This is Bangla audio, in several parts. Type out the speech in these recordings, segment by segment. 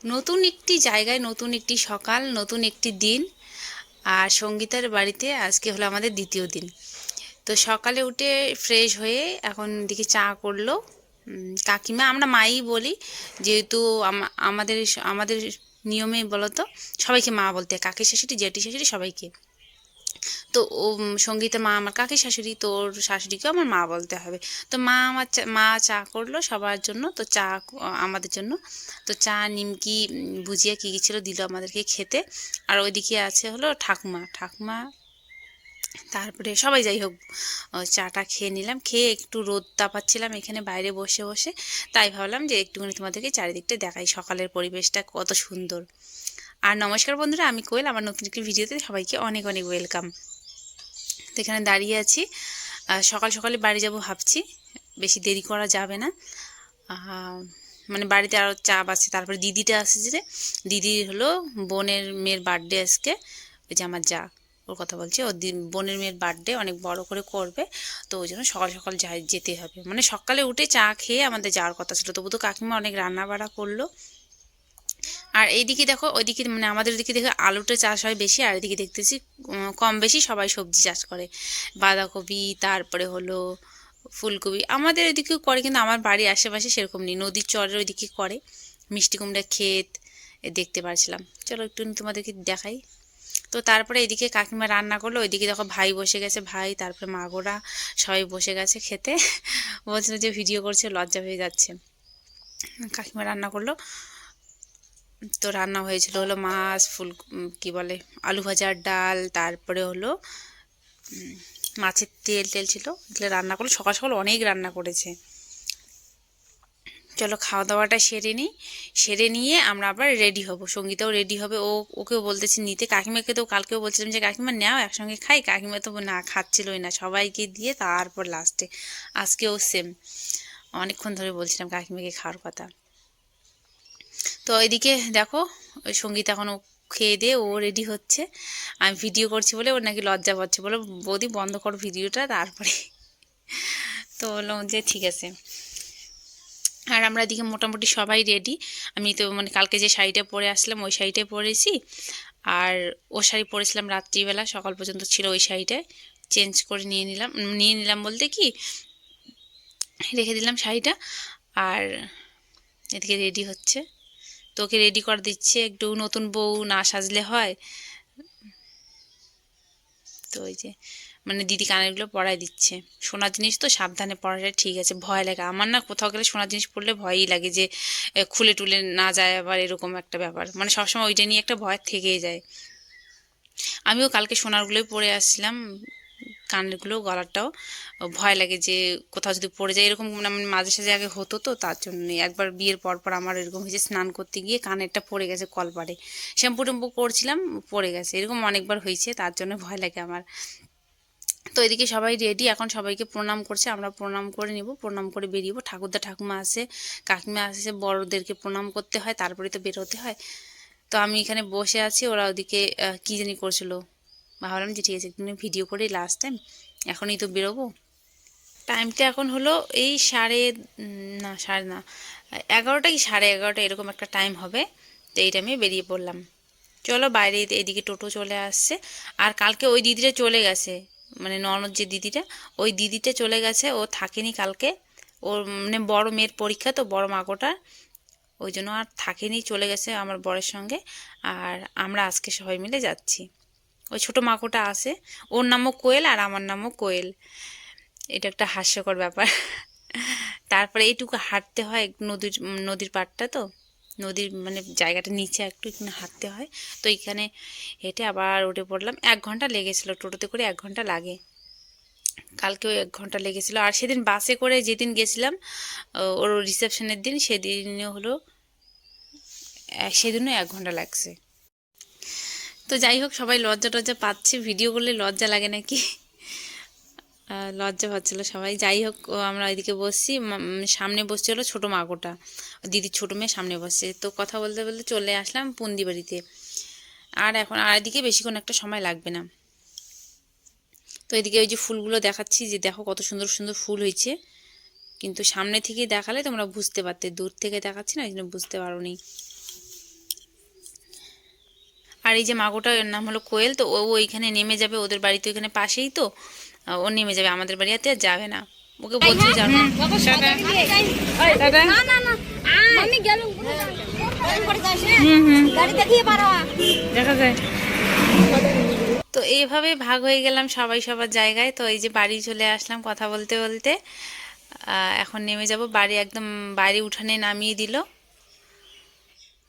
নতুন একটি জায়গায়, নতুন একটি সকাল, নতুন একটি দিন। আর সঙ্গীতার বাড়িতে আজকে হলো আমাদের দ্বিতীয় দিন। তো সকালে উঠে ফ্রেশ হয়ে এখন দিকে চা করলো কাকিমা। আমরা মাই বলি, যেহেতু আমাদের আমাদের নিয়মে বলতো সবাইকে মা বলতে হয়, কাকি শাশুড়ি জেঠি শাশুড়ি সবাইকে। তো ও সঙ্গীতের মা আমার কাকি শাশুড়ি, তো ওর শাশুড়িকেও আমার মা বলতে হবে। তো মা চা করলো সবার জন্য, তো চা আমাদের জন্য। তো চা, নিমকি, ভুজিয়া কী কী ছিল দিল আমাদেরকে খেতে। আর ওইদিকে আছে হলো ঠাকুমা। তারপরে সবাই যাই হোক, চাটা খেয়ে নিলাম, খেয়ে একটু রোদ তাপাচ্ছিলাম এখানে বাইরে বসে বসে। তাই ভাবলাম যে একটুখানি তোমাদেরকে চারিদিকটা দেখাই, সকালের পরিবেশটা কত সুন্দর। আর নমস্কার বন্ধুরা, আমি কোয়েল, আমার নতুন একটি ভিডিওতে সবাইকে অনেক অনেক ওয়েলকাম। তো এখানে দাঁড়িয়ে আছি, সকাল সকালে বাড়ি যাব ভাবছি, বেশি দেরি করা যাবে না। মানে বাড়িতে আরও চাপ আছে, তারপরে দিদিটা আসছে, যে দিদির হলো বোনের মেয়ের বার্থডে আজকে। ওই যে আমার যা, ওর কথা বলছি, ওর বোনের মেয়ের বার্থডে অনেক বড় করে করবে। তো ওই জন্য সকাল সকাল যেতে হবে, মানে সকালে উঠে চা খেয়ে আমাদের যাওয়ার কথা ছিল, তবু তো কাকিমা অনেক রান্না বাড়া করলো। আর এইদিকে দেখো, ওইদিকে মানে আমাদের ওইদিকে দেখো আলুটা চাষ হয় বেশি, আর এদিকে দেখতেছি কম বেশি সবাই সবজি চাষ করে। বাঁধাকপি, তারপরে হলো ফুলকপি আমাদের এদিকেও করে, কিন্তু আমার বাড়ির আশেপাশে সেরকম নেই। নদীর চরের ওইদিকে করে, মিষ্টি কুমড়া ক্ষেত দেখতে পাচ্ছিলাম। চলো একটু তোমাদেরকে দেখাই। তো তারপরে এদিকে কাকিমা রান্না করলো, ওইদিকে দেখো ভাই বসে গেছে, ভাই তারপরে মাগোরা সবাই বসে গেছে খেতে। বলছিল যে ভিডিও করছে, লজ্জা হয়ে যাচ্ছে। কাকিমা রান্না করলো, তো রান্না হয়েছিল হলো মাছ, কি বলে, আলু ভাজার ডাল, তারপরে হলো মাছের তেল টেল ছিল, এগুলো রান্না করলো। সকাল সকাল অনেক রান্না করেছে। চলো খাওয়া দাওয়াটা সেরে নিই, সেরে নিয়ে আমরা আবার রেডি হব। সঙ্গীতাও রেডি হবে, ওকেও বলতেছি নিতে। কাকিমাকে তো কালকেও বলছিলাম যে কাকিমা নাও একসঙ্গে খাই, কাকিমা তো না, খাচ্ছিলই না, সবাইকে দিয়ে তারপর লাস্টে। আজকেও সেম, অনেকক্ষণ ধরে বলছিলাম কাকিমাকে খাওয়ার কথা। তো ওইদিকে দেখো, ওই সঙ্গীত এখনও খেয়ে দিয়ে ও রেডি হচ্ছে। আমি ভিডিও করছি বলে ওর নাকি লজ্জা পাচ্ছে, বলে বৌদি বন্ধ করো ভিডিওটা তারপরে। তো বললাম যে ঠিক আছে। আর আমরা এদিকে মোটামুটি সবাই রেডি। আমি তো মানে কালকে যে শাড়িটা পরে আসলাম ওই শাড়িটাই পরেছি, আর ও শাড়ি পরেছিলাম রাত্রিবেলা, সকাল পর্যন্ত ছিল ওই শাড়িটায়। চেঞ্জ করে নিয়ে নিলাম বলতে কি, রেখে দিলাম শাড়িটা। আর এদিকে রেডি হচ্ছে, তোকে রেডি করে দিচ্ছে, একটু নতুন বউ না সাজলে হয়। তো ওই যে মানে দিদি কানেরগুলো পরাই দিচ্ছে। সোনার জিনিস তো সাবধানে পরাটা ঠিক আছে, ভয় লাগে আমার না, কোথাও গেলে সোনার জিনিস পরলে ভয়ই লাগে যে খুলে টুলে না যায় আবার, এরকম একটা ব্যাপার, মানে সবসময় ওইটা নিয়ে একটা ভয় থেকেই যায়। আমিও কালকে সোনারগুলোই পরে আসছিলাম, কানেরগুলো, গলাটাও। ভয় লাগে যে কোথাও যদি পড়ে যায়, এরকম মানে মাঝে সাঝে আগে হতো, তো তার জন্য একবার বিয়ের পর পর আমার এরকম হয়েছে, স্নান করতে গিয়ে কানেরটা পড়ে গেছে কলপাড়ে, শ্যাম্পু ট্যাম্পু করছিলাম, পড়ে গেছে, এরকম অনেকবার হয়েছে, তার জন্য ভয় লাগে আমার। তো এদিকে সবাই রেডি, এখন সবাইকে প্রণাম করছে, আমরা প্রণাম করে নিব, প্রণাম করে বেরিয়েবো। ঠাকুরদা ঠাকুমা আসে, কাকিমা আসে, বড়দেরকে প্রণাম করতে হয়, তারপরে তো বেরোতে হয়। তো আমি এখানে বসে আছি, ওরা ওদিকে কী জানি করছিল। ভাবলাম যে ঠিক আছে একটু ভিডিও করে লাস্ট টাইম, এখনই তো বেরোবো। টাইমটা এখন হলো এই না সাড়ে না, 11টা কি 11:30 এরকম একটা টাইম হবে। তো এই টাইমে বেরিয়ে পড়লাম। চলো বাইরে এদিকে টোটো চলে আসছে। আর কালকে ওই দিদিটা চলে গেছে, মানে ননদ যে দিদিটা, ওই দিদিটা চলে গেছে, ও থাকেনি কালকে। ওর মানে বড় মেয়ের পরীক্ষা, তো বড় মাগোটা, ওই জন্য আর থাকেনি, চলে গেছে আমার বরের সঙ্গে। আর আমরা আজকে সবাই মিলে যাচ্ছি। ওই ছোটো মাকোটা আসে, ওর নামও কোয়েল আর আমার নামও কোয়েল, এটা একটা হাস্যকর ব্যাপার। তারপরে এইটুকু হাঁটতে হয়, নদীর নদীর পাড়টা তো, নদীর মানে জায়গাটা নিচে একটু এখানে হাঁটতে হয়। তো এখানে হেঁটে আবার উঠে পড়লাম, 1 ঘন্টা লেগেছিল, টোটোতে করে 1 ঘন্টা লাগে। কালকেও 1 ঘন্টা লেগেছিল। আর সেদিন বাসে করে যেদিন গেছিলাম, ওর রিসেপশনের দিন, সেদিনও হলো, সেদিনও 1 ঘন্টা লাগছে। তো যাই হোক, সবাই লজ্জা টজ্জা পাচ্ছে, ভিডিও করলে লজ্জা লাগে নাকি, লজ্জা পাচ্ছিল সবাই। যাই হোক, আমরা এদিকে বসছি, সামনে বসছে হলো ছোটো মাগোটা, দিদির ছোটো মেয়ে সামনে বসছে। তো কথা বলতে বলতে চলে আসলাম পুন্দি বাড়িতে। আর এখন আর এদিকে বেশিক্ষণ একটা সময় লাগবে না। তো এদিকে ওই যে ফুলগুলো দেখাচ্ছি, যে দেখো কত সুন্দর সুন্দর ফুল হয়েছে, কিন্তু সামনে থেকে দেখালে তোমরা বুঝতে পারতে, দূর থেকে দেখাচ্ছি না, ওই জন্য বুঝতে পারো নি। আর এই যে মাগোটা, এর নাম হলো কোয়েল। তো ও ওইখানে নেমে যাবে, ওদের বাড়ি তো এখানে পাশেই, তো ও নেমে যাবে, আমাদের বাড়িতে আর যাবে না। ওকে বলছি যাবে না। দেখা যায়। তো এইভাবে ভাগ হয়ে গেলাম সবাই সবার জায়গায়। তো এই যে বাড়ি চলে আসলাম কথা বলতে বলতে। এখন নেমে যাব বাড়ি, একদম বাড়ি উঠানে নামিয়ে দিল।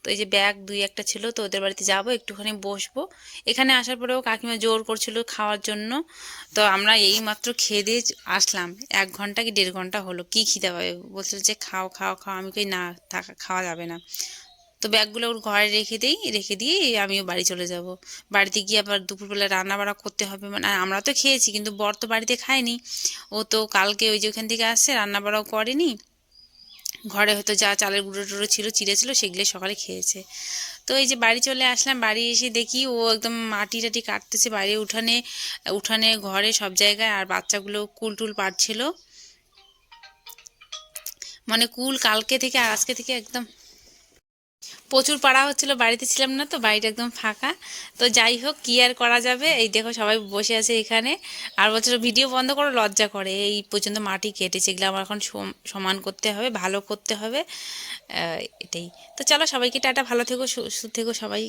তো এই যে ব্যাগ দুই একটা ছিল, তো ওদের বাড়িতে যাব, একটুখানি বসবো। এখানে আসার পরেও কাকিমা জোর করছিল খাওয়ার জন্য। তো আমরা এই মাত্র খেয়ে দিয়ে আসলাম, 1 ঘন্টা কি 1.5 ঘন্টা হলো। কি খিদে পাবে, বলছিল যে খাও খাও খাও। আমি কই না, থাকা খাওয়া যাবে না। তো ব্যাগগুলো ওর ঘরে রেখে দিই, রেখে দিয়ে আমিও বাড়ি চলে যাব। বাড়িতে গিয়ে আবার দুপুরবেলা রান্না বাড়া করতে হবে। মানে আমরা তো খেয়েছি, কিন্তু বর তো বাড়িতে খায়নি। ও তো কালকে ওই যে ওখান থেকে আসছে, রান্না বাড়াও করেনি। ঘরে হয়তো যা চালের গুঁড়ো টুড়ো ছিল, চিড়ে ছিল, সেগুলো সকালে খেয়েছে। তো এই যে বাড়ি চলে আসলাম, বাড়ি এসে দেখি ও একদম মাটি টাটি কাটতেছে বাইরে, উঠানে উঠানে ঘরে সব জায়গায়। আর বাচ্চাগুলো কুল টুল পাড়ছিল। মানে কুল কালকে থেকে আর আজকে থেকে একদম প্রচুর পাড়া হচ্ছিল, বাড়িতে ছিলাম না তো, বাড়িটা একদম ফাঁকা। তো যাই হোক, কি আর করা যাবে। এই দেখো সবাই বসে আছে এখানে। আর বছর ভিডিও বন্ধ করো, লজ্জা করে। এই পর্যন্ত মাটি কেটেছে, এগুলো আমার এখন সমান করতে হবে, ভালো করতে হবে। এটাই। তো চলো, সবাইকে টাটা, ভালো থেকো, সুস্থ থেকো সবাই।